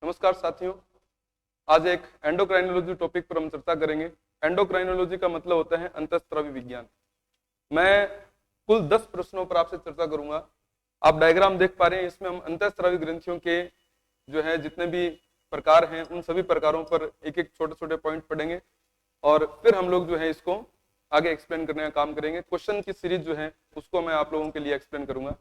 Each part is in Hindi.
नमस्कार साथियों, आज एक एंडोक्राइनोलॉजी टॉपिक पर हम चर्चा करेंगे। एंडोक्राइनोलॉजी का मतलब होता है अंतःस्रावी विज्ञान। मैं कुल 10 प्रश्नों पर आपसे चर्चा करूंगा। आप डायग्राम देख पा रहे हैं, इसमें हम अंतःस्रावी ग्रंथियों के जो है जितने भी प्रकार हैं उन सभी प्रकारों पर एक एक छोटे छोटे पॉइंट पढ़ेंगे और फिर हम लोग जो है इसको आगे एक्सप्लेन करने का काम करेंगे। क्वेश्चन की सीरीज जो है उसको मैं आप लोगों के लिए एक्सप्लेन करूंगा।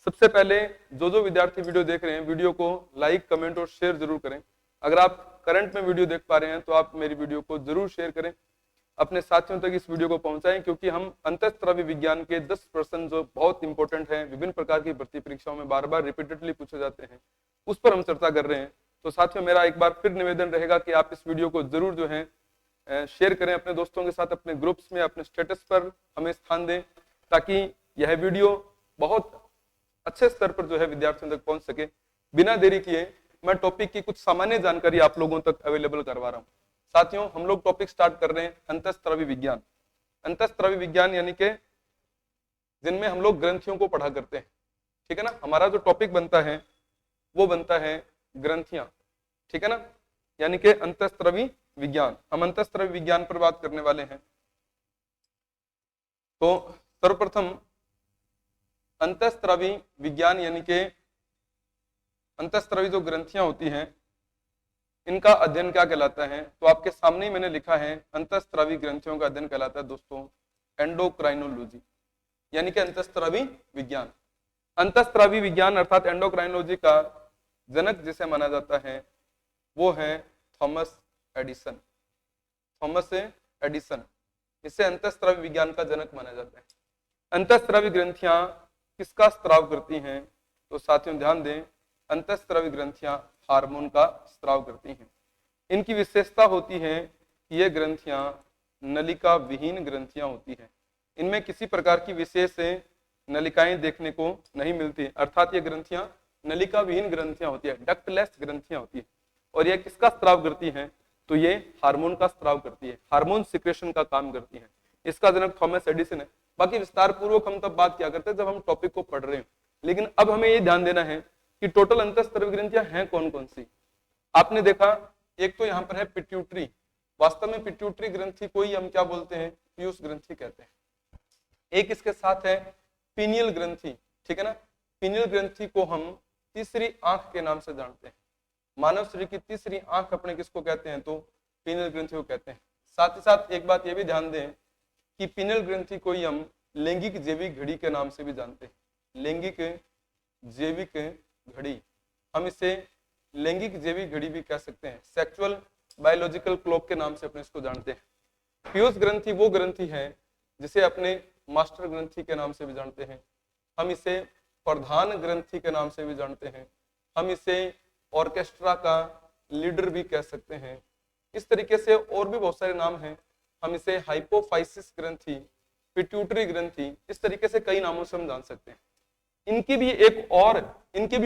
सबसे पहले जो विद्यार्थी वीडियो देख रहे हैं, वीडियो को लाइक, कमेंट और शेयर जरूर करें। अगर आप करंट में वीडियो देख पा रहे हैं तो आप मेरी वीडियो को जरूर शेयर करें, अपने साथियों तक इस वीडियो को पहुंचाएं, क्योंकि हम अंतःस्रावी विज्ञान के 10 प्रश्न जो बहुत इंपॉर्टेंट हैं, विभिन्न प्रकार की भर्ती परीक्षाओं में बार बार रिपीटेडली पूछे जाते हैं, उस पर हम चर्चा कर रहे हैं। तो साथियों, मेरा एक बार फिर निवेदन रहेगा कि आप इस वीडियो को जरूर जो है शेयर करें अपने दोस्तों के साथ, अपने ग्रुप्स में, अपने स्टेटस पर हमें स्थान दें, ताकि यह वीडियो बहुत अच्छे स्तर पर जो है विद्यार्थियों तक पहुंच सके। बिना देरी किए मैं टॉपिक की कुछ सामान्य जानकारी आप लोगों तक अवेलेबल करवा रहा हूं। साथियों, हम लोग टॉपिक स्टार्ट कर रहे हैं अंतःस्रावी विज्ञान। अंतःस्रावी विज्ञान यानी कि जिनमें हम लोग ग्रंथियों को पढ़ा करते हैं, ठीक है ना। हमारा जो टॉपिक बनता है वो बनता है ग्रंथियां, ठीक है ना, यानी कि अंतःस्रावी विज्ञान। हम अंतःस्रावी विज्ञान पर बात करने वाले हैं। तो सर्वप्रथम अंतःस्रावी विज्ञान यानी कि अंतःस्रावी जो ग्रंथियां होती हैं इनका अध्ययन क्या कहलाता है, तो आपके सामने ही मैंने लिखा है अंतःस्रावी ग्रंथियों का अध्ययन कहलाता है दोस्तों एंडोक्राइनोलॉजी, यानी कि अंतःस्रावी विज्ञान। अंतःस्रावी विज्ञान अर्थात एंडोक्राइनोलॉजी का जनक जिसे माना जाता है वो है थॉमस एडिसन। थॉमस एडिसन, इसे अंतःस्रावी विज्ञान का जनक माना जाता है। अंतःस्रावी ग्रंथियां किसका स्त्राव करती हैं, तो साथियों ध्यान दें, अंतःस्रावी ग्रंथियां हार्मोन का स्त्राव करती हैं। इनकी विशेषता होती है कि ये ग्रंथियां नलिका विहीन ग्रंथियां होती हैं। इनमें किसी प्रकार की विशेष नलिकाएं देखने को नहीं मिलती, अर्थात ये ग्रंथियां नलिका विहीन ग्रंथियां होती है, डक्टलेस ग्रंथियां होती है। और ये किसका स्त्राव करती हैं, तो ये हार्मोन का स्त्राव करती है, हार्मोन सिक्रेशन का काम करती है। इसका जनक थॉमस एडिसन है। बाकी विस्तार पूर्वक हम तब बात किया करते हैं जब हम टॉपिक को पढ़ रहे हैं, लेकिन अब हमें ये ध्यान देना है कि टोटल अंतःस्रावी ग्रंथियां हैं कौन कौन सी। आपने देखा एक तो यहाँ पर है पिट्यूटरी। वास्तव में पिट्यूटरी ग्रंथि को ही हम क्या बोलते हैं, पीयूष ग्रंथि कहते हैं। एक इसके साथ है पीनियल ग्रंथि, ठीक है ना। पीनियल ग्रंथि को हम तीसरी आंख के नाम से जानते हैं। मानव शरीर की तीसरी आंख अपने किसको कहते हैं, तो पीनियल ग्रंथि को कहते हैं। साथ ही साथ एक बात यह भी ध्यान दें कि पीनियल ग्रंथि को ही हम लैंगिक जैविक घड़ी के नाम से भी जानते हैं। लैंगिक जैविक घड़ी, हम इसे लैंगिक जैविक घड़ी भी कह सकते हैं, सेक्सुअल बायोलॉजिकल क्लॉक के नाम से अपने इसको जानते हैं। पीयूष ग्रंथि वो ग्रंथि है जिसे अपने मास्टर ग्रंथि के नाम से भी जानते हैं। हम इसे प्रधान ग्रंथि के नाम से भी जानते हैं। हम इसे ऑर्केस्ट्रा का लीडर भी कह सकते हैं। इस तरीके से और भी बहुत सारे नाम हैं। हम इसे हाइपोफाइसिस ग्रंथि, पिट्यूटरी ग्रंथि, इस तरीके से कई नामों से हम जान सकते हैं। इनकी भी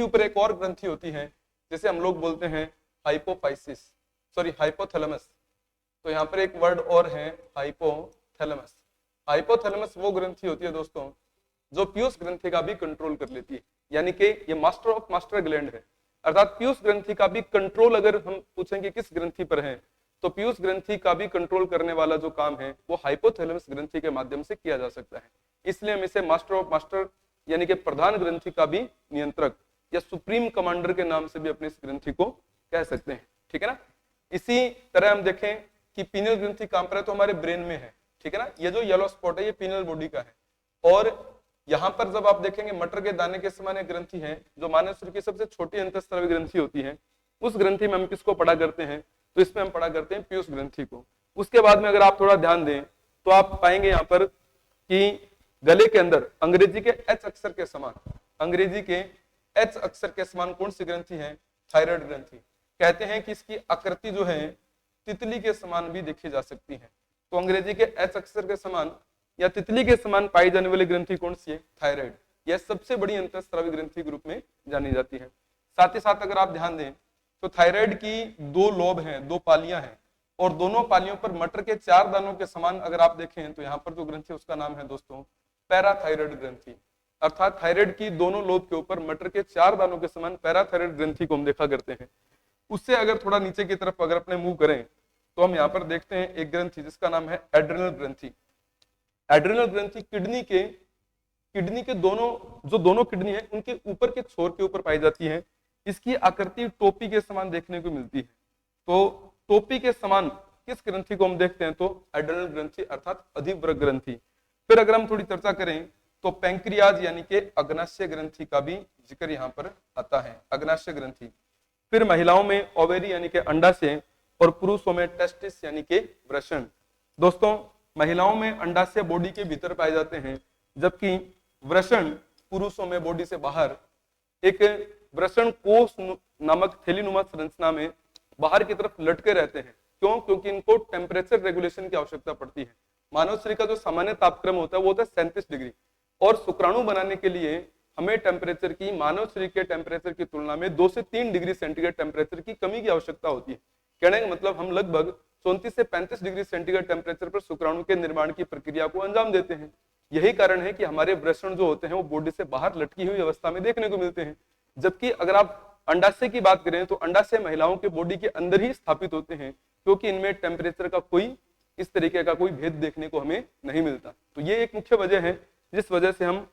ऊपर एक और ग्रंथि होती है जिसे हम लोग बोलते हैं हाइपोथैलेमस। तो यहाँ पर एक वर्ड और है हाइपोथैलेमस। हाइपोथैलेमस वो ग्रंथि होती है दोस्तों जो पीयूष ग्रंथि का भी कंट्रोल कर लेती है, यानी कि ये मास्टर ऑफ मास्टर ग्लैंड है। अर्थात पीयूष ग्रंथि का भी कंट्रोल अगर हम पूछेंगे किस ग्रंथि पर है, तो पीयूष ग्रंथि का भी कंट्रोल करने वाला जो काम है वो हाइपोथैलेमस ग्रंथि के माध्यम से किया जा सकता है। इसलिए हम इसे मास्टर ऑफ मास्टर यानी कि प्रधान ग्रंथि का भी नियंत्रक या सुप्रीम कमांडर के नाम से भी अपने इस ग्रंथि को कह सकते हैं, ठीक है ना। इसी तरह हम देखें कि पीनियल ग्रंथि कहां पर है, तो हमारे ब्रेन में है, ठीक है ना। ये जो येलो स्पॉट है ये पीनियल बॉडी का है। और यहाँ पर जब आप देखेंगे मटर के दाने के समान एक ग्रंथि है जो मानव शरीर की सबसे छोटी अंतःस्रावी ग्रंथि होती है। उस ग्रंथि में हम किसको पढ़ा करते हैं, तो इसमें हम पढ़ा करते हैं पीयूष ग्रंथि को। उसके बाद में अगर आप थोड़ा ध्यान दें तो आप पाएंगे यहाँ पर कि गले के अंदर अंग्रेजी के एच अक्षर के समान, अंग्रेजी के एच अक्षर के समान कौन सी ग्रंथि है, थायराइड ग्रंथि। कहते हैं कि इसकी आकृति जो है तितली के समान भी देखी जा सकती है। तो अंग्रेजी के एच अक्षर के समान या तितली के समान पाई जाने वाली ग्रंथि कौन सी है, थायराइड। यह सबसे बड़ी अंतःस्रावी ग्रंथि के रूप में जानी जाती है। साथ ही साथ अगर आप ध्यान दें तो थायराइड की 2 लोब हैं, 2 पालियां हैं, और दोनों पालियों पर मटर के 4 दानों के समान अगर आप देखें तो यहाँ पर जो ग्रंथि उसका नाम है दोस्तों पैराथायराइड ग्रंथि। अर्थात थायराइड की दोनों लोब के ऊपर मटर के 4 दानों के समान पैराथायराइड ग्रंथि को हम देखा करते हैं। उससे अगर थोड़ा नीचे की तरफ अगर अपने मूव करें तो हम यहाँ पर देखते हैं एक ग्रंथि जिसका नाम है एड्रिनल ग्रंथि। एड्रिनल ग्रंथि किडनी के दोनों किडनी है उनके ऊपर के छोर के ऊपर पाई जाती है। इसकी आकृति टोपी के समान देखने को मिलती है। तो टोपी के समान किस ग्रंथि को हम देखते हैं तो एड्रिनल ग्रंथि अर्थात अधिवृक्क ग्रंथि। फिर अगर हम थोड़ी चर्चा करें तो पैंक्रियाज यानी कि अग्नाशय ग्रंथि का भी जिक्र यहाँ पर आता है, अग्नाशय ग्रंथि। फिर महिलाओं में ओवेरी यानी कि अंडाशय और पुरुषों में टेस्टिस यानी कि वृषण। दोस्तों महिलाओं में अंडाशय बॉडी के भीतर पाए जाते हैं, जबकि वृषण पुरुषों में बॉडी से बाहर एक वृषण कोष नामक थैलीनुमा संरचना में बाहर की तरफ लटके रहते हैं। क्यों? क्योंकि इनको टेम्परेचर रेगुलेशन की आवश्यकता पड़ती है। मानव शरीर का जो सामान्य तापक्रम होता है वो होता है 37 डिग्री, और शुक्राणु बनाने के लिए हमें टेम्परेचर की मानव शरीर के टेम्परेचर की तुलना में 2 से 3 डिग्री सेंटीग्रेड टेम्परेचर की कमी की आवश्यकता होती है। कहने का मतलब हम लगभग 34 से 35 डिग्री सेंटीग्रेड टेम्परेचर पर शुक्राणु के निर्माण की प्रक्रिया को अंजाम देते हैं। यही कारण है कि हमारे वृषण जो होते हैं वो बॉडी से बाहर लटकी हुई अवस्था में देखने को मिलते हैं। जबकि अगर आप अंडाशय की बात करें तो अंडाशय महिलाओं के बॉडी के अंदर ही स्थापित होते हैं, क्योंकि इनमें टेम्परेचर का कोई इस तरीके का कोई भेद देखने को हमें नहीं मिलता। तो ये एक मुख्य वजह है जिस वजह से हम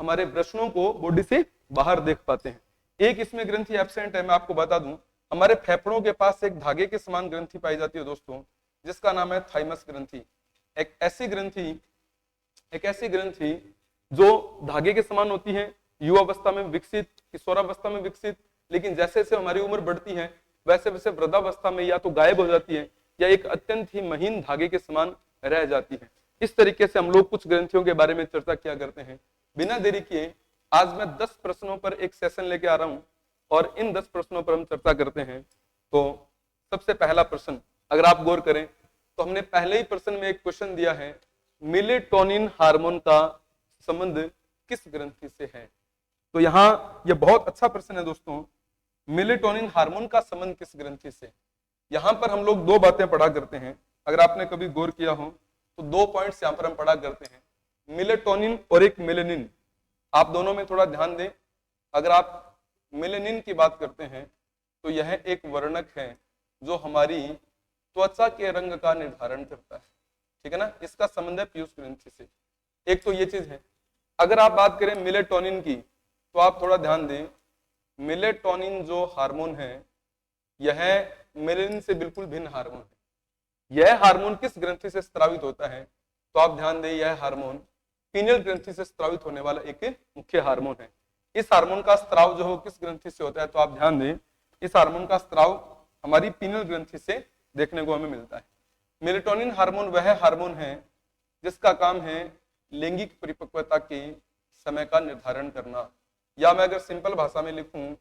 हमारे वृषणों को बॉडी से बाहर देख पाते हैं। एक इसमें ग्रंथि एब्सेंट है, मैं आपको बता दूं, हमारे फेफड़ों के पास एक धागे के समान ग्रंथि पाई जाती है दोस्तों, जिसका नाम है थाइमस ग्रंथि। एक ऐसी ग्रंथि जो धागे के समान होती है, युवावस्था में विकसित, किशोरावस्था में विकसित, लेकिन जैसे जैसे हमारी उम्र बढ़ती है वैसे वैसे वृद्धावस्था में या तो गायब हो जाती है या एक अत्यंत ही महीन धागे के समान रह जाती है। इस तरीके से हम लोग कुछ ग्रंथियों के बारे में चर्चा किया करते हैं। बिना देरी किए आज मैं 10 प्रश्नों पर एक सेशन लेके आ रहा हूं और इन 10 प्रश्नों पर हम चर्चा करते हैं। तो सबसे पहला प्रश्न अगर आप गौर करें तो हमने पहले ही प्रश्न में एक क्वेश्चन दिया है, मेलेटोनिन हार्मोन का संबंध किस ग्रंथि से है। तो यहाँ यह बहुत अच्छा प्रश्न है दोस्तों, मेलेटोनिन हार्मोन का संबंध किस ग्रंथि से। यहाँ पर हम लोग 2 बातें पढ़ा करते हैं, अगर आपने कभी गौर किया हो तो 2 पॉइंट्स यहाँ पर हम पढ़ा करते हैं, मेलेटोनिन और एक मेलेनिन। आप दोनों में थोड़ा ध्यान दें। अगर आप मेलेनिन की बात करते हैं तो यह एक वर्णक है जो हमारी त्वचा के रंग का निर्धारण करता है, ठीक है ना। इसका संबंध है पीयूष ग्रंथि से। एक तो ये चीज है। अगर आप बात करें मेलेटोनिन की तो आप थोड़ा ध्यान दें, मेलेटोनिन जो हार्मोन है यह मेलेनिन से बिल्कुल भिन्न हार्मोन है। यह हार्मोन किस ग्रंथि से स्रावित होता है तो आप ध्यान दें, यह हार्मोन पीनियल ग्रंथि से स्रावित होने वाला एक मुख्य हार्मोन है। इस हार्मोन का स्राव जो हो किस ग्रंथि से होता है तो आप ध्यान दें, इस हार्मोन का स्राव हमारी पीनियल ग्रंथि से देखने को हमें मिलता है। मेलेटोनिन हार्मोन वह हार्मोन है जिसका काम है लैंगिक परिपक्वता के समय का निर्धारण करना, या मैं अगर सिंपल भाषा में लिखूं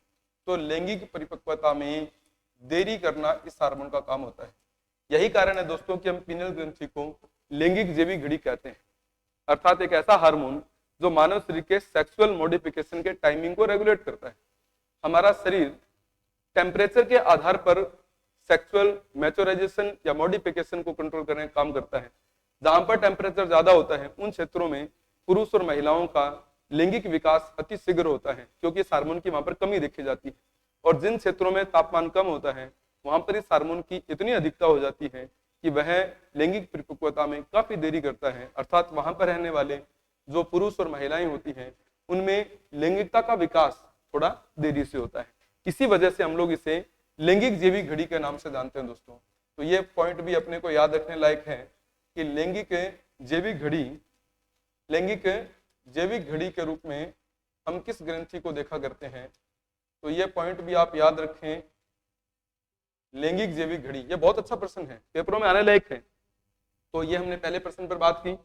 तो लैंगिक परिपक्वता में देरी करना इस हार्मोन का काम होता है। यही कारण है दोस्तों कि हम पीनियल ग्रंथि को लैंगिक जैविक घड़ी कहते हैं, अर्थात एक ऐसा हार्मोन जो मानव शरीर के सेक्सुअल मॉडिफिकेशन के टाइमिंग को रेगुलेट करता है। हमारा शरीर टेम्परेचर के आधार पर सेक्सुअल मैच्योराइजेशन या मॉडिफिकेशन को कंट्रोल करने का काम करता है। जहां पर टेम्परेचर ज्यादा होता है उन क्षेत्रों में पुरुष और महिलाओं का लैंगिक विकास अति शीघ्र होता है, क्योंकि इस हार्मोन की वहां पर कमी देखी जाती है। और जिन क्षेत्रों में तापमान कम होता है वहां पर इस हार्मोन की इतनी अधिकता हो जाती है कि वह लैंगिक परिपक्वता में काफी देरी करता है, अर्थात वहां पर रहने वाले जो पुरुष और महिलाएं होती हैं उनमें लैंगिकता का विकास थोड़ा देरी से होता है। इसी वजह से हम लोग इसे लैंगिक जैविक घड़ी के नाम से जानते हैं दोस्तों। तो ये पॉइंट भी अपने को याद रखने लायक है कि लैंगिक जैविक घड़ी के रूप में हम किस ग्रंथि को देखा करते हैं। तो ये पॉइंट भी आप याद रखें, लैंगिक जैविक घड़ी। ये बहुत अच्छा प्रश्न है, पेपरों में आने लायक है। तो ये हमने पहले प्रश्न पर बात की।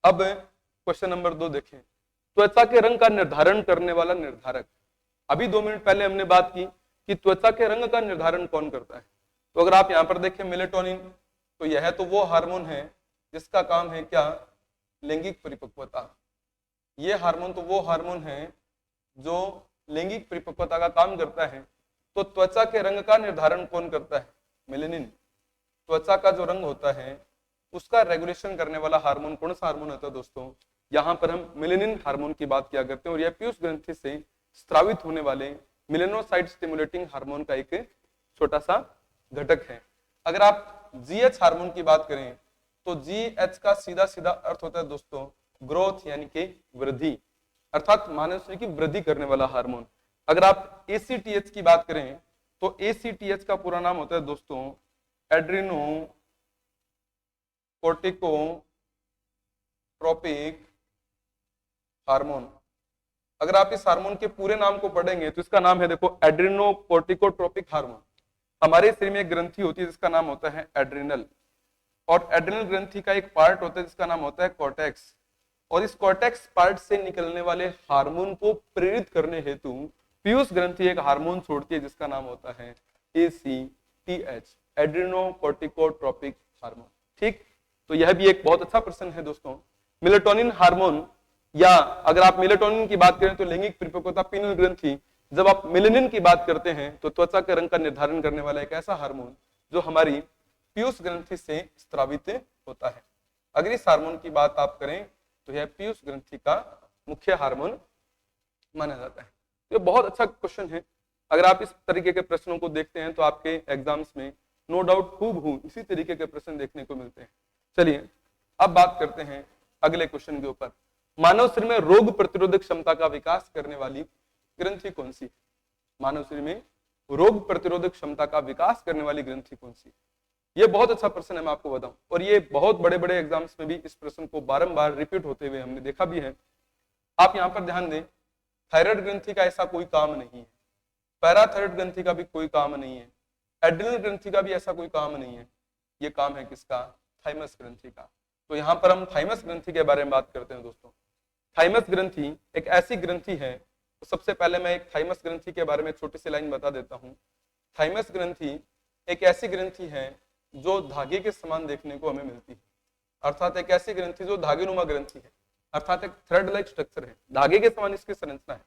अब क्वेश्चन नंबर 2 देखें, त्वचा के रंग का निर्धारण करने वाला निर्धारक। अभी 2 मिनट पहले हमने बात की कि त्वचा के रंग का निर्धारण कौन करता है। तो अगर आप यहाँ पर देखें मेलेटोनिन, तो यह तो वो हार्मोन है जिसका काम है क्या, लैंगिक परिपक्वता। ये हार्मोन तो वो हार्मोन है जो लैंगिक परिपक्वता का काम करता है। तो त्वचा के रंग का निर्धारण कौन करता है, मेलेनिन। त्वचा का जो रंग होता है उसका रेगुलेशन करने वाला हार्मोन कौन सा हार्मोन होता है दोस्तों, यहाँ पर हम मेलेनिन हार्मोन की बात किया करते हैं। और यह पीयूष ग्रंथि से स्रावित होने वाले मेलेनोसाइट स्टिमुलेटिंग हार्मोन का एक छोटा सा घटक है। अगर आप जीएच हार्मोन की बात करें तो जीएच का सीधा सीधा अर्थ होता है दोस्तों ग्रोथ यानी कि वृद्धि, अर्थात मानव शरीर की वृद्धि करने वाला हार्मोन। अगर आप एसीटीएच की बात करें तो एसीटीएच का पूरा नाम होता है दोस्तों एड्रिनो कोर्टिकोट्रोपिक हार्मोन। अगर आप इस हार्मोन के पूरे नाम को पढ़ेंगे तो इसका नाम है देखो एड्रिनो कोर्टिकोट्रोपिक हार्मोन। हमारे शरीर में एक ग्रंथि होती है जिसका नाम होता है एड्रिनल, और एड्रिनल ग्रंथि का एक पार्ट होता है जिसका नाम होता है कॉर्टेक्स, और इस कॉर्टेक्स पार्ट से निकलने वाले हार्मोन को प्रेरित करने हेतु पीयूष ग्रंथि एक हार्मोन छोड़ती है जिसका नाम होता है एसीटीएच, एड्रिनोकोर्टिकोट्रोपिक हार्मोन। ठीक, तो यह भी एक बहुत अच्छा प्रश्न है दोस्तों। मेलेटोनिन हार्मोन, या अगर आप मेलेटोनिन की बात करें तो लैंगिक परिपक्वता पीनल ग्रंथि। जब आप मेलेनिन की बात करते हैं तो त्वचा के रंग का निर्धारण करने वाला एक ऐसा हार्मोन जो हमारी पीयूष ग्रंथि से स्रावित होता है। अगर इस हार्मोन की बात आप करें तो यह पीयूष ग्रंथि का मुख्य हार्मोन माना जाता है। ये बहुत अच्छा क्वेश्चन है। अगर आप इस तरीके के प्रश्नों को देखते हैं तो आपके एग्जाम्स में नो डाउट खूब इसी तरीके के प्रश्न देखने को मिलते हैं। चलिए अब बात करते हैं अगले क्वेश्चन के ऊपर। मानव शरीर में रोग प्रतिरोधक क्षमता का विकास करने वाली ग्रंथि कौन सी? मानव शरीर में रोग प्रतिरोधक क्षमता का विकास करने वाली ग्रंथि कौन सी? ये बहुत अच्छा प्रश्न है, मैं आपको बताऊं, और ये बहुत बड़े बड़े एग्जाम्स में भी इस प्रश्न को बारंबार रिपीट होते हुए हमने देखा भी है। आप यहाँ पर ध्यान दें, थायराइड ग्रंथि का ऐसा कोई काम नहीं है, पैराथायराइड ग्रंथि का भी कोई काम नहीं है, एड्रिनल ग्रंथि का भी ऐसा कोई काम नहीं है। ये काम है किसका? थाइमस ग्रंथि का। तो यहाँ पर हम थाइमस ग्रंथि के बारे में बात करते हैं दोस्तों। थाइमस ग्रंथि एक ऐसी ग्रंथि है, तो सबसे पहले मैं एक थाइमस ग्रंथि के बारे में छोटी सी लाइन बता देता हूँ। थाइमस ग्रंथि एक ऐसी ग्रंथि है जो धागे के समान देखने को हमें मिलती है, अर्थात एक ऐसी ग्रंथि जो धागेनुमा ग्रंथि है, अर्थात एक थ्रेड लाइक स्ट्रक्चर है, धागे के समान इसकी संरचना है।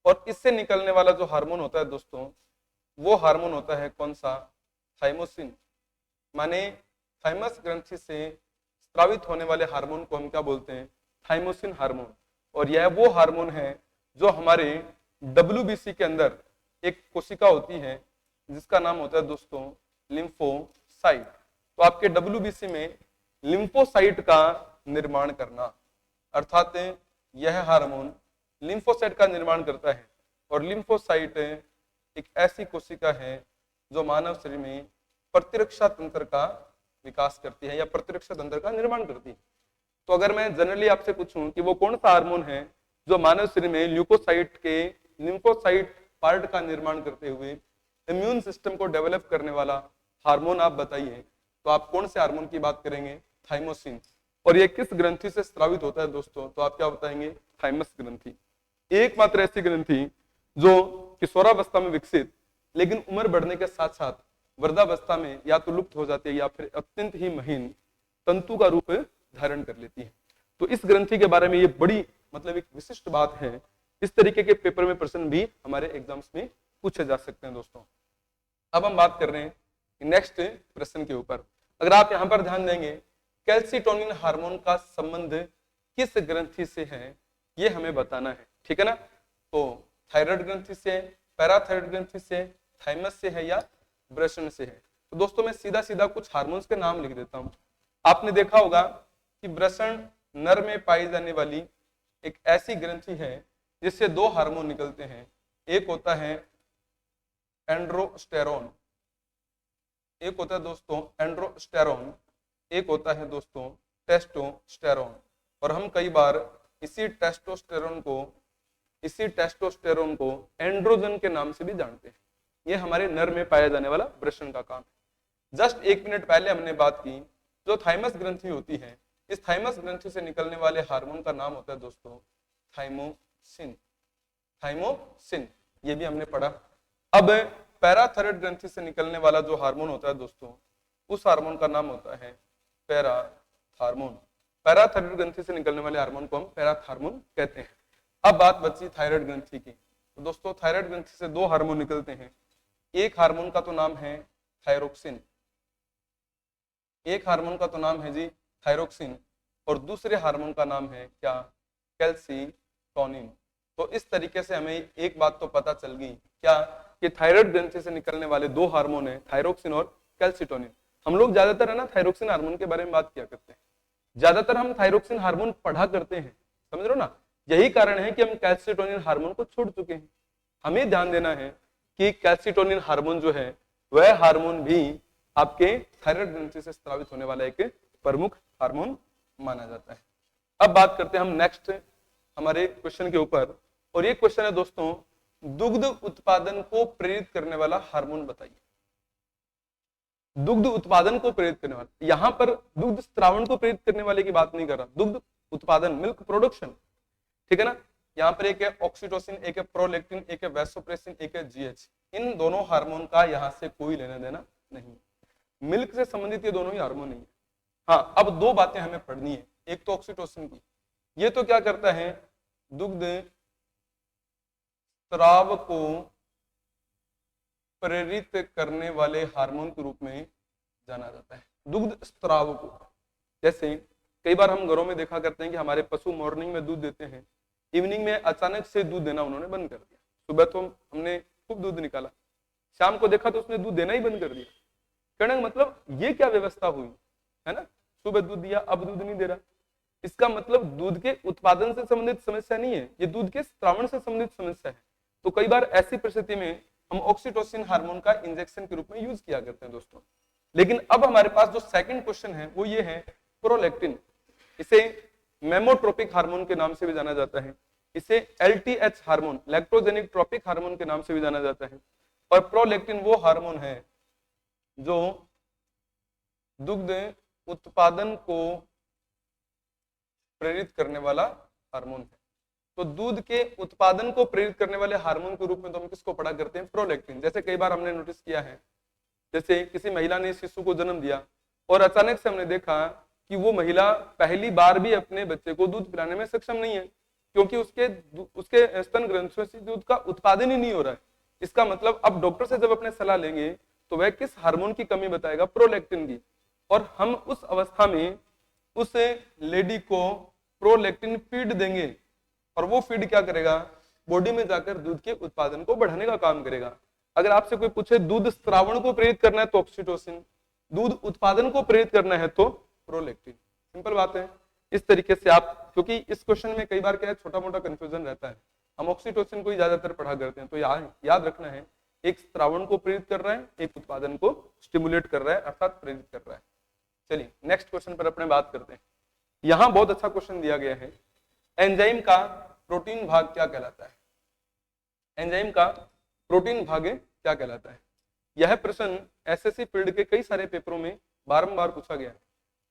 और इससे निकलने वाला जो हार्मोन होता है दोस्तों, वो हार्मोन होता है कौन सा? थाइमोसिन। माने थाइमस ग्रंथि से स्रावित होने वाले हार्मोन को हम क्या बोलते हैं? Thymosin hormone. और यह वो हार्मोन है जो हमारे WBC के अंदर एक कोशिका होती है जिसका नाम होता है दोस्तों लिम्फोसाइट। तो आपके WBC में लिम्फोसाइट का निर्माण करना, अर्थात यह हार्मोन लिम्फोसाइट का निर्माण करता है। और लिम्फोसाइट एक ऐसी कोशिका है जो मानव शरीर में प्रतिरक्षा तंत्र का विकास करती है या प्रतिरक्षा तंत्र का निर्माण करती है। तो अगर मैं जनरली आपसे पूछूं कि वो कौन सा हार्मोन है जो मानव शरीर में ल्यूकोसाइट के लिम्फोसाइट पार्ट का निर्माण करते हुए इम्यून सिस्टम को डेवलप करने वाला हार्मोन आप बताइए, तो आप कौन से हार्मोन की बात करेंगे? थाइमोसिन। और ये किस ग्रंथि से स्रावित होता है दोस्तों? तो आप क्या बताएंगे? थाइमस ग्रंथि। एकमात्र ऐसी ग्रंथि जो किशोरावस्था में विकसित, लेकिन उम्र बढ़ने के साथ साथ वृद्धावस्था में या तो लुप्त हो जाती है या फिर अत्यंत ही महीन तंतु का रूप धारण कर लेती है। तो इस ग्रंथि के बारे में ये बड़ी मतलब एक विशिष्ट बात है। इस तरीके के पेपर में प्रश्न भी हमारे एग्जाम्स में पूछे जा सकते हैं दोस्तों। अब हम बात कर रहे हैं नेक्स्ट प्रश्न के ऊपर। अगर आप यहाँ पर ध्यान देंगे, कैल्सिटोनिन हार्मोन का संबंध किस ग्रंथि से है ये हमें बताना है, ठीक है ना? तो थायराइड ग्रंथि से, पैराथायराइड ग्रंथि से, थाइमस से है या ब्रशन से है? तो दोस्तों मैं सीधा सीधा कुछ हार्मोन्स के नाम लिख देता हूं। आपने देखा होगा कि ब्रशन नर में पाई जाने वाली एक ऐसी ग्रंथि है जिससे दो हार्मोन निकलते हैं। एक होता है एंड्रोस्टेरोन, एक होता है दोस्तों एंड्रोस्टेरोन, एक होता है दोस्तों टेस्टोस्टेरोन। और हम कई बार इसी टेस्टोस्टेरोन को एंड्रोजन के नाम से भी जानते हैं। ये हमारे नर में पाया जाने वाला ब्रशन का काम है। जस्ट 1 मिनट पहले हमने बात की, जो थाइमस ग्रंथि होती है, इस थाइमस ग्रंथि से निकलने वाले हार्मोन का नाम होता है दोस्तों थाइमोसिन। थाइमोसिन ये भी हमने पढ़ा। अब पैराथायराइड ग्रंथि से निकलने वाला जो हार्मोन होता है दोस्तों, उस हार्मोन का नाम होता है पैराथार्मोन। पैराथायराइड ग्रंथि से निकलने वाले हार्मोन को हम पैराथार्मोन कहते हैं। अब बात बची थायराइड ग्रंथि की। तो दोस्तों थायराइड ग्रंथि से दो हार्मोन निकलते हैं। एक हार्मोन का तो नाम है थायरोक्सिन, एक हार्मोन का तो नाम है जी थायरोक्सिन, और दूसरे हार्मोन का नाम है क्या? कैल्सिटोनिन। तो इस तरीके से हमें एक बात तो पता चल गई क्या, कि थायराइड ग्रंथि से निकलने वाले दो हार्मोन है, थायरोक्सिन और कैल्सिटोनिन। हम लोग ज्यादातर है ना थायरोक्सिन हार्मोन के बारे में बात किया करते हैं, ज्यादातर हम थायरोक्सिन हार्मोन पढ़ा करते हैं, समझ रहे हो ना। यही कारण है कि हम कैल्सिटोनिन हार्मोन को छोड़ चुके हैं। हमें ध्यान देना है कि कैल्सिटोनिन हार्मोन जो है वह हार्मोन भी आपके थायराइड ग्रंथि से स्रावित होने वाला एक प्रमुख हार्मोन माना जाता है। अब बात करते हैं हम नेक्स्ट हमारे क्वेश्चन के ऊपर, और ये क्वेश्चन है दोस्तों, दुग्ध उत्पादन को प्रेरित करने वाला हार्मोन बताइए। दुग्ध उत्पादन को प्रेरित करने वाला, यहां पर दुग्ध स्त्रावण को प्रेरित करने वाले की बात नहीं कर रहा, दुग्ध उत्पादन, मिल्क प्रोडक्शन, ठीक है ना। यहाँ पर एक है ऑक्सीटोसिन, एक है प्रोलैक्टिन, एक है वैसोप्रेसिन, एक है जीएच। इन दोनों हार्मोन का यहाँ से कोई लेना देना नहीं, मिल्क से संबंधित ये दोनों ही हार्मोन नहीं है। हाँ, अब दो बातें हमें पढ़नी है, एक तो ऑक्सीटोसिन की, ये तो क्या करता है, दुग्ध स्राव को प्रेरित करने वाले हार्मोन के रूप में जाना जाता है, दुग्ध स्राव को। जैसे कई बार हम घरों में देखा करते हैं कि हमारे पशु मॉर्निंग में दूध देते हैं, इवनिंग में अचानक से दूध देना उन्होंने बंद कर दिया। सुबह तो हमने खूब दूध निकाला, शाम को देखा तो उसने दूध देना ही बंद कर दिया। कहने का मतलब ये क्या व्यवस्था हुई है ना, सुबह दूध दिया अब दूध नहीं दे रहा। इसका मतलब दूध के उत्पादन से संबंधित समस्या नहीं है, ये दूध के स्त्रावण से संबंधित समस्या है। तो कई बार ऐसी परिस्थिति में हम ऑक्सीटोसिन हार्मोन का इंजेक्शन के रूप में यूज किया करते हैं दोस्तों। लेकिन अब हमारे पास जो सेकंड क्वेश्चन है वो ये है प्रोलैक्टिन, इसे मेमोट्रोपिक हार्मोन के नाम से भी जाना जाता है, इसे LTH hormone, lactogenic trophic hormone के नाम से भी जाना जाता है। और प्रोलैक्टिन वो हार्मोन है जो दुग्ध उत्पादन को प्रेरित करने वाला हार्मोन है। तो दूध के उत्पादन को प्रेरित करने वाले हार्मोन के रूप में तो हम किसको पढ़ा करते हैं, प्रोलैक्टिन। जैसे कई बार हमने नोटिस किया है, जैसे किसी महिला ने शिशु को जन्म दिया और अचानक से हमने देखा कि वो महिला पहली बार भी अपने बच्चे को दूध पिलाने में सक्षम नहीं है, क्योंकि उसके स्तन ग्रंथियों से दूध का उत्पादन ही नहीं हो रहा है। इसका मतलब अब डॉक्टर से जब अपने सलाह लेंगे तो वह किस हार्मोन की कमी बताएगा, प्रोलैक्टिन की। और हम उस अवस्था में उस लेडी को प्रोलैक्टिन फीड देंगे और वो फीड क्या करेगा, बॉडी में जाकर दूध के उत्पादन को बढ़ाने का काम करेगा। अगर आपसे कोई पूछे दूध स्त्रावण को प्रेरित करना है तो ऑक्सीटोसिन, दूध उत्पादन को प्रेरित करना है तो प्रोलैक्टिन। सिंपल बात है। इस तरीके से आप, क्योंकि इस क्वेश्चन में कई बार क्या है, छोटा मोटा कंफ्यूजन रहता है, हम ऑक्सीटोसिन को ही ज्यादातर पढ़ा करते हैं। तो याद रखना है, एक स्त्रावण को प्रेरित कर रहा है, एक उत्पादन को स्टिमुलेट कर रहा है, अर्थात प्रेरित कर रहा है। चलिए नेक्स्ट क्वेश्चन पर अपने बात करते हैं। यहां बहुत अच्छा क्वेश्चन दिया गया है, एंजाइम का प्रोटीन भाग क्या कहलाता है, एंजाइम का प्रोटीन भाग क्या कहलाता है। यह प्रश्न एसएससी फील्ड के कई सारे पेपरों में बारंबार पूछा गया है।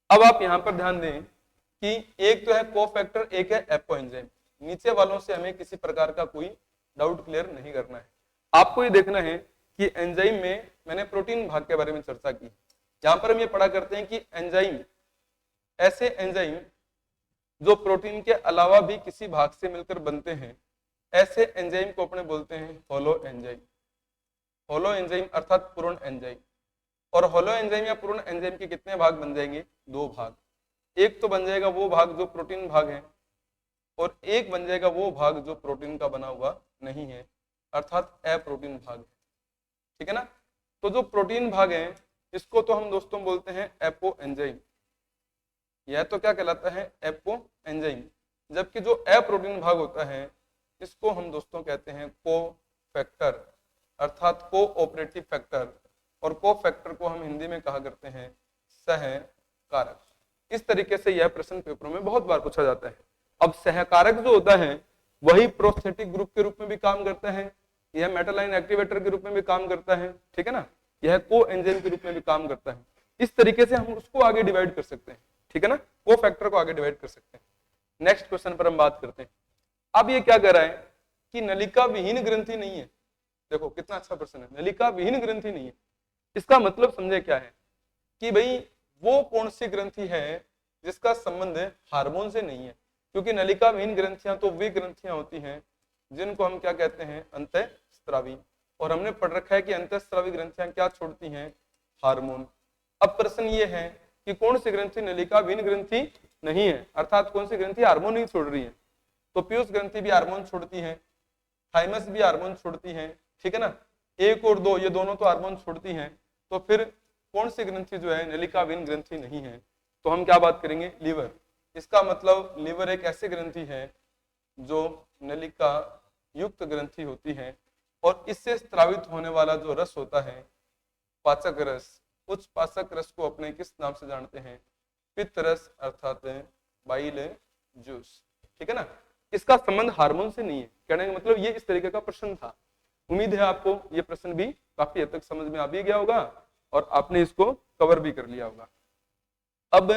अब आप यहां पर ध्यान दें कि एक तो है कोफैक्टर, एक है एपो एंजाइम। नीचे वालों से हमें किसी प्रकार का कोई डाउट क्लियर नहीं करना है। आपको ये देखना है कि एंजाइम में मैंने प्रोटीन भाग के बारे में चर्चा की। यहां पर हम ये पढ़ा करते हैं कि एंजाइम, ऐसे एंजाइम जो प्रोटीन के अलावा भी किसी भाग से मिलकर बनते हैं, ऐसे एंजाइम को अपने बोलते हैं होलो एंजाइम। होलो एंजाइम अर्थात पूर्ण एंजाइम। और होलो एंजाइम या पूर्ण एंजाइम के कितने भाग बन जाएंगे, दो भाग। एक तो बन जाएगा वो भाग जो प्रोटीन भाग है, और एक बन जाएगा वो भाग जो प्रोटीन का बना हुआ नहीं है, अर्थात अप्रोटीन भाग है। ठीक है ना। तो जो प्रोटीन भाग है इसको तो हम दोस्तों बोलते हैं एपो एंजाइम। यह तो क्या कहलाता है, एपो एंजाइम। जबकि जो अप्रोटीन भाग होता है इसको हम दोस्तों कहते हैं कोफैक्टर, अर्थात कोऑपरेटिव फैक्टर। और कोफैक्टर को हम हिंदी में कहा करते हैं सहकारक। इस तरीके से यह प्रश्न पेपरों में बहुत बार पूछा जाता है। अब सहकारक जो होता है वही प्रोस्थेटिक ग्रुप के रूप में भी काम करता है, यह मेटालाइन एक्टिवेटर के रूप में भी काम करता है, ठीक है ना, यह को एंजाइम के रूप में भी काम करता है। इस तरीके से हम उसको आगे डिवाइड कर सकते हैं, ठीक है ना, को फैक्टर को आगे डिवाइड कर सकते हैं। नेक्स्ट क्वेश्चन पर हम बात करते हैं। अब ये क्या कह रहा है कि नलिका विहीन ग्रंथि नहीं है। देखो कितना अच्छा प्रश्न है, नलिका विहीन ग्रंथि नहीं है। इसका मतलब समझे क्या है कि भाई वो कौन सी ग्रंथि है जिसका संबंध हार्मोन से नहीं है, क्योंकि नलिका विहीन ग्रंथियां तो वे ग्रंथियां होती हैं जिनको हम क्या कहते हैं, अंतःस्रावी। और हमने पढ़ रखा है कि अंतःस्रावी ग्रंथियां क्या छोड़ती हैं, हार्मोन। अब प्रश्न ये है कि कौन सी ग्रंथि नलिका विहीन ग्रंथि नहीं है, अर्थात कौन सी ग्रंथि हार्मोन नहीं छोड़ रही है। तो पीयूष ग्रंथि भी हार्मोन छोड़ती है, थाइमस भी हार्मोन छोड़ती है, ठीक है ना। 1 और 2 ये दोनों तो हार्मोन छोड़ती हैं, तो फिर कौन सी ग्रंथि जो है नलिकाविहीन ग्रंथि नहीं है? तो हम क्या बात करेंगे? लीवर। इसका मतलब लीवर एक ऐसी ग्रंथि है जो नलिका युक्त ग्रंथि होती है और इससे स्रावित होने वाला जो रस होता है पाचक रस, उस पाचक रस को अपने किस नाम से जानते हैं? पित्त रस अर्थात बाइल जूस। ठीक है ना? इसका संबंध हार्मोन से नहीं है। कहने का मतलब ये इस तरीके का प्रश्न था। उम्मीद है आपको ये प्रश्न भी काफी हद तक समझ में आ भी गया होगा और आपने इसको कवर भी कर लिया होगा। अब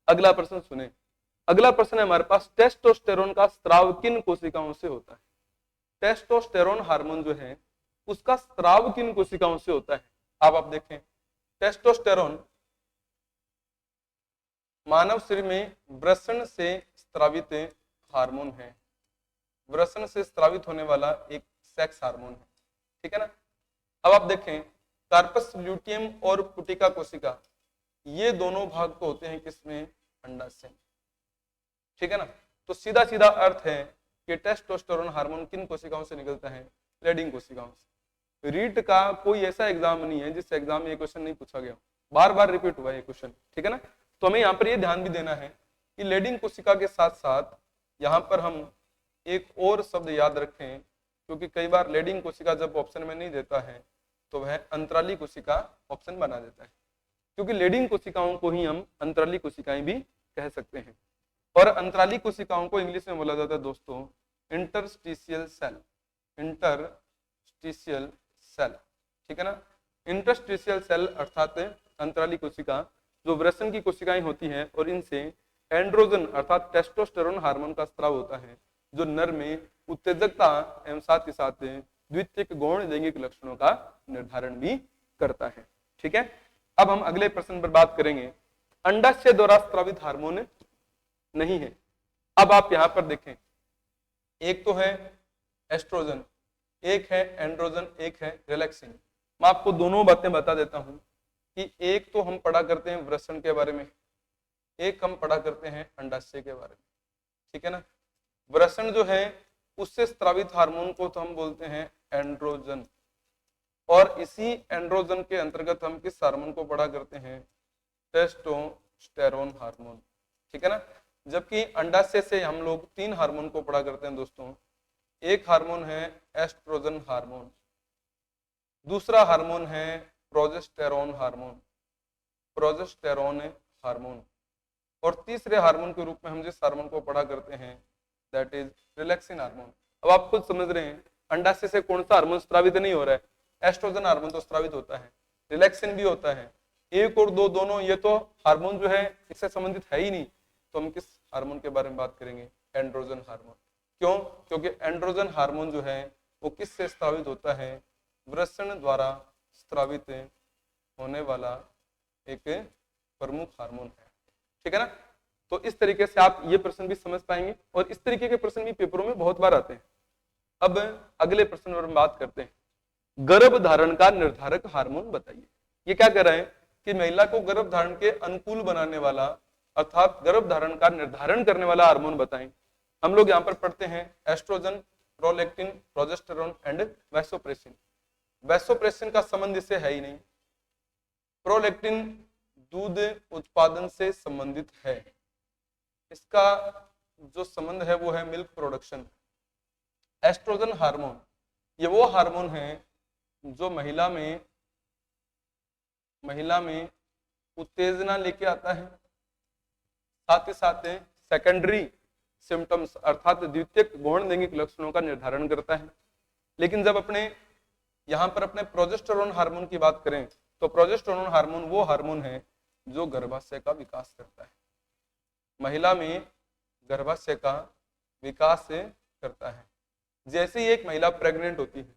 अगला प्रश्न सुने। अगला प्रश्न है हमारे पास, टेस्टोस्टेरोन का स्राव किन कोशिकाओं से होता है? टेस्टोस्टेरोन हार्मोन जो है उसका स्राव किन कोशिकाओं से होता है? अब आप देखें, टेस्टोस्टेरोन मानव शरीर में वृषण से स्रावित हार्मोन है, वृषण से स्रावित होने वाला एक सेक्स हार्मोन है। ठीक है ना? अब आप देखें, कार्पस ल्यूटियम और पुटिका कोशिका ये दोनों भाग तो होते हैं किसमें? अंडाशय। ठीक है ना? तो सीधा सीधा अर्थ है कि टेस्टोस्टेरोन हार्मोन किन कोशिकाओं से निकलता है? लेडिंग कोशिकाओं से। रीट का कोई ऐसा एग्जाम नहीं है जिस एग्जाम में ये क्वेश्चन नहीं पूछा गया, बार बार रिपीट हुआ है ये क्वेश्चन। ठीक है ना? तो हमें यहाँ पर ये ध्यान भी देना है कि लेडिंग कोशिका के साथ साथ यहाँ पर हम एक और शब्द याद रखें, क्योंकि कई बार लेडिंग कोशिका जब ऑप्शन में नहीं देता है तो वह अंतराली कोशिका ऑप्शन बना देता है, क्योंकि लेडिंग कोशिकाओं को ही हम अंतराली कोशिकाएं भी कह सकते हैं। और अंतराली कोशिकाओं को इंग्लिश में बोला जाता है दोस्तों इंटरस्टिशियल सेल। Interstitial cell. ठीक है ना? इंटरस्टिशियल सेल अर्थात अंतराली कोशिका जो वृषण की कोशिकाएं होती हैं और इनसे एंड्रोजन अर्थात टेस्टोस्टेरोन हार्मोन का स्राव होता है, जो नर में उत्तेजकता एवं साथ ही साथ द्वितीयक गौण लैंगिक लक्षणों का निर्धारण भी करता है। ठीक है? अब हम अगले प्रश्न पर बात करेंगे। अंडाशय द्वारा स्रावित हार्मोन नहीं है। अब आप यहां पर देखें, एक तो है एस्ट्रोजन, एक है एंड्रोजन, एक है रिलैक्सिन। मैं आपको दोनों बातें बता देता हूं कि एक तो हम पढ़ा करते हैं वृषण के बारे में, एक हम पढ़ा करते हैं अंडाशय के बारे में। ठीक है ना? वृषण जो है उससे स्रावित हार्मोन को तो हम बोलते हैं एंड्रोजन, और इसी एंड्रोजन के अंतर्गत हम किस हार्मोन को पढ़ा करते हैं? Testosterone hormone. ठीक है ना? जबकि अंडाशय से हम लोग 3 हार्मोन को पढ़ा करते हैं दोस्तों। एक हार्मोन है एस्ट्रोजन हार्मोन, दूसरा हार्मोन है प्रोजेस्टेरोन हार्मोन, प्रोजेस्टेरोन हार्मोन, और तीसरे हार्मोन के रूप में हम जिस हार्मोन को पढ़ा करते हैं दैट इज रिलैक्सिन हार्मोन। अब आप खुद समझ रहे हैं अंडाशय से कौन सा हार्मोन स्रावित नहीं हो रहा है? एस्ट्रोजन हार्मोन तो स्रावित होता है, रिलैक्सिन भी होता है। 1 और 2 दोनों ये तो हार्मोन जो है इससे संबंधित है ही नहीं, तो हम किस हार्मोन के बारे में बात करेंगे? Androgen hormone. क्यों? क्योंकि एंड्रोजन हार्मोन जो है वो किससे स्रावित होता है? वृषण द्वारा स्रावित होने वाला एक प्रमुख हार्मोन है। ठीक है ना? तो इस तरीके से आप ये प्रश्न भी समझ पाएंगे और इस तरीके के प्रश्न भी पेपरों में बहुत बार आते हैं। अब अगले प्रश्न पर हम बात करते हैं, गर्भ धारण का निर्धारक हार्मोन बताइए। ये क्या कह रहे हैं कि महिला को गर्भ धारण के अनुकूल बनाने वाला अर्थात गर्भ धारण का निर्धारण करने वाला हार्मोन बताएं। हम लोग यहाँ पर पढ़ते हैं oestrogen, prolactin, progesterone and vasopressin. Vasopressin का संबंध इससे है ही नहीं। प्रोलैक्टिन दूध उत्पादन से संबंधित है, इसका जो संबंध है वो है मिल्क प्रोडक्शन। एस्ट्रोजन हार्मोन ये वो हार्मोन है जो महिला में उत्तेजना लेके आता है, साथ ही साथ सेकेंडरी सिम्टम्स अर्थात द्वितीयक गौण लैंगिक लक्षणों का निर्धारण करता है। लेकिन जब अपने यहाँ पर अपने प्रोजेस्टेरोन हार्मोन की बात करें तो प्रोजेस्टेरोन हार्मोन वो हार्मोन है जो गर्भाशय का विकास करता है, महिला में गर्भाशय का विकास करता है। जैसे ही एक महिला प्रेग्नेंट होती है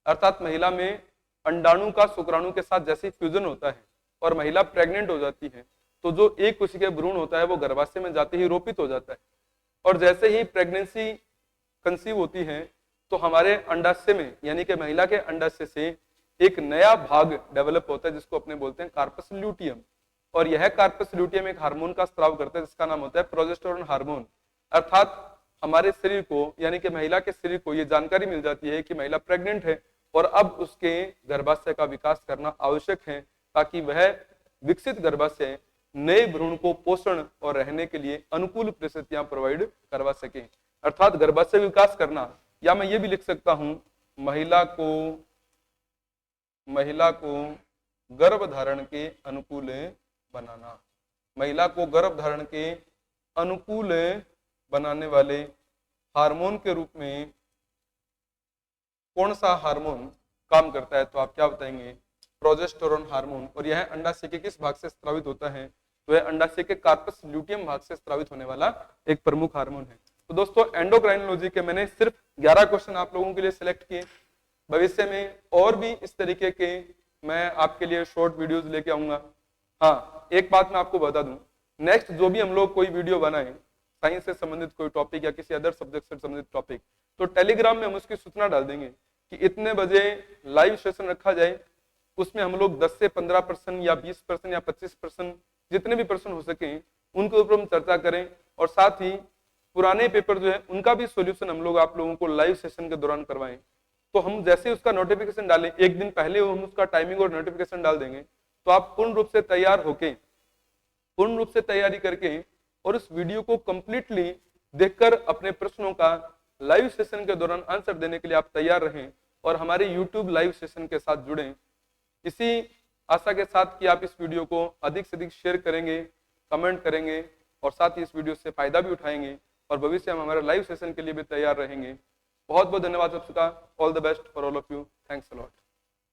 अर्थात महिला में अंडाणु का शुक्राणु के साथ जैसे फ्यूजन होता है और महिला प्रेग्नेंट हो जाती है, तो जो एक कोशिकीय भ्रूण होता है वो गर्भाशय में जाते ही रोपित हो जाता है, और जैसे ही प्रेगनेंसी कंसीव होती है तो हमारे अंडाशय में यानी कि महिला के अंडाशय से एक नया भाग डेवलप होता है जिसको अपने बोलते हैं कार्पस ल्यूटियम, और यह कार्पस ल्यूटियम एक हार्मोन का स्राव करता है जिसका नाम होता है प्रोजेस्टेरोन हार्मोन। अर्थात हमारे शरीर को यानी कि महिला के शरीर को ये जानकारी मिल जाती है कि महिला प्रेग्नेंट है और अब उसके गर्भाशय का विकास करना आवश्यक है ताकि वह विकसित गर्भाशय नए भ्रूण को पोषण और रहने के लिए अनुकूल परिस्थितियां प्रोवाइड करवा सके। अर्थात गर्भाशय विकास करना, या मैं ये भी लिख सकता हूं महिला को गर्भधारण के अनुकूल बनाना। महिला को गर्भधारण के अनुकूल बनाने वाले हार्मोन के रूप में कौन सा हार्मोन काम करता है? तो आप क्या बताएंगे? Progesterone hormone. और यह अंडाशय के किस भाग से स्रावित होता है? तो यह अंडाशय के कार्पस ल्यूटियम भाग से स्रावित होने वाला एक प्रमुख हार्मोन है। तो दोस्तों एंडोक्राइनोलॉजी के मैंने सिर्फ 11 क्वेश्चन आप लोगों के लिए सिलेक्ट किए। भविष्य में और भी इस तरीके के मैं आपके लिए शॉर्ट वीडियोस लेके आऊंगा। हाँ, एक बात मैं आपको बता दूं, नेक्स्ट जो भी हम लोग कोई वीडियो बनाए साइंस से संबंधित कोई टॉपिक या किसी अदर सब्जेक्ट से संबंधित टॉपिक, तो टेलीग्राम में हम उसकी सूचना डाल देंगे कि इतने बजे लाइव सेशन रखा जाए, उसमें हम लोग 10 से 15% या 20% या 25% जितने भी पर्सन हो सके उनके ऊपर हम चर्चा करें, और साथ ही पुराने पेपर जो है उनका भी सॉल्यूशन हम लोग आप लोगों को लाइव सेशन के दौरान करवाएं। तो हम जैसे उसका नोटिफिकेशन डालें, एक दिन पहले हम उसका टाइमिंग और नोटिफिकेशन डाल देंगे, तो आप पूर्ण रूप से तैयारी करके और उस वीडियो को कंप्लीटली देखकर अपने प्रश्नों का लाइव सेशन के दौरान आंसर देने के लिए आप तैयार रहें और हमारे YouTube लाइव सेशन के साथ जुड़ें। इसी आशा के साथ कि आप इस वीडियो को अधिक से अधिक शेयर करेंगे, कमेंट करेंगे और साथ ही इस वीडियो से फायदा भी उठाएंगे और भविष्य में हमारे लाइव सेशन के लिए भी तैयार रहेंगे। बहुत बहुत धन्यवाद सबका। All the best for all of you. Thanks a lot.